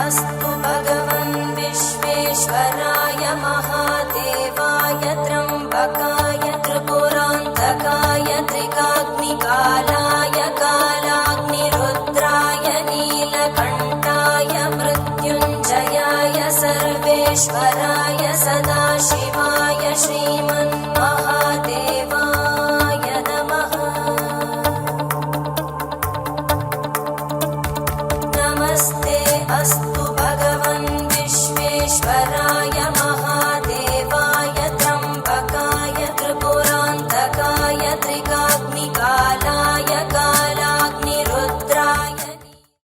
अस्तु भगवन् विश्वेश्वराय महादेवाय त्र्यम्बकाय त्रिपुरान्तकाय त्रिकाग्निकालाय कालाग्निरुद्राय नीलकण्ठाय मृत्युञ्जयाय सर्वेश्वराय सदाशिवाय श्रीमन्महादेवाय नमः। नमस्ते अस्तु भगवन् विश्वेश्वराय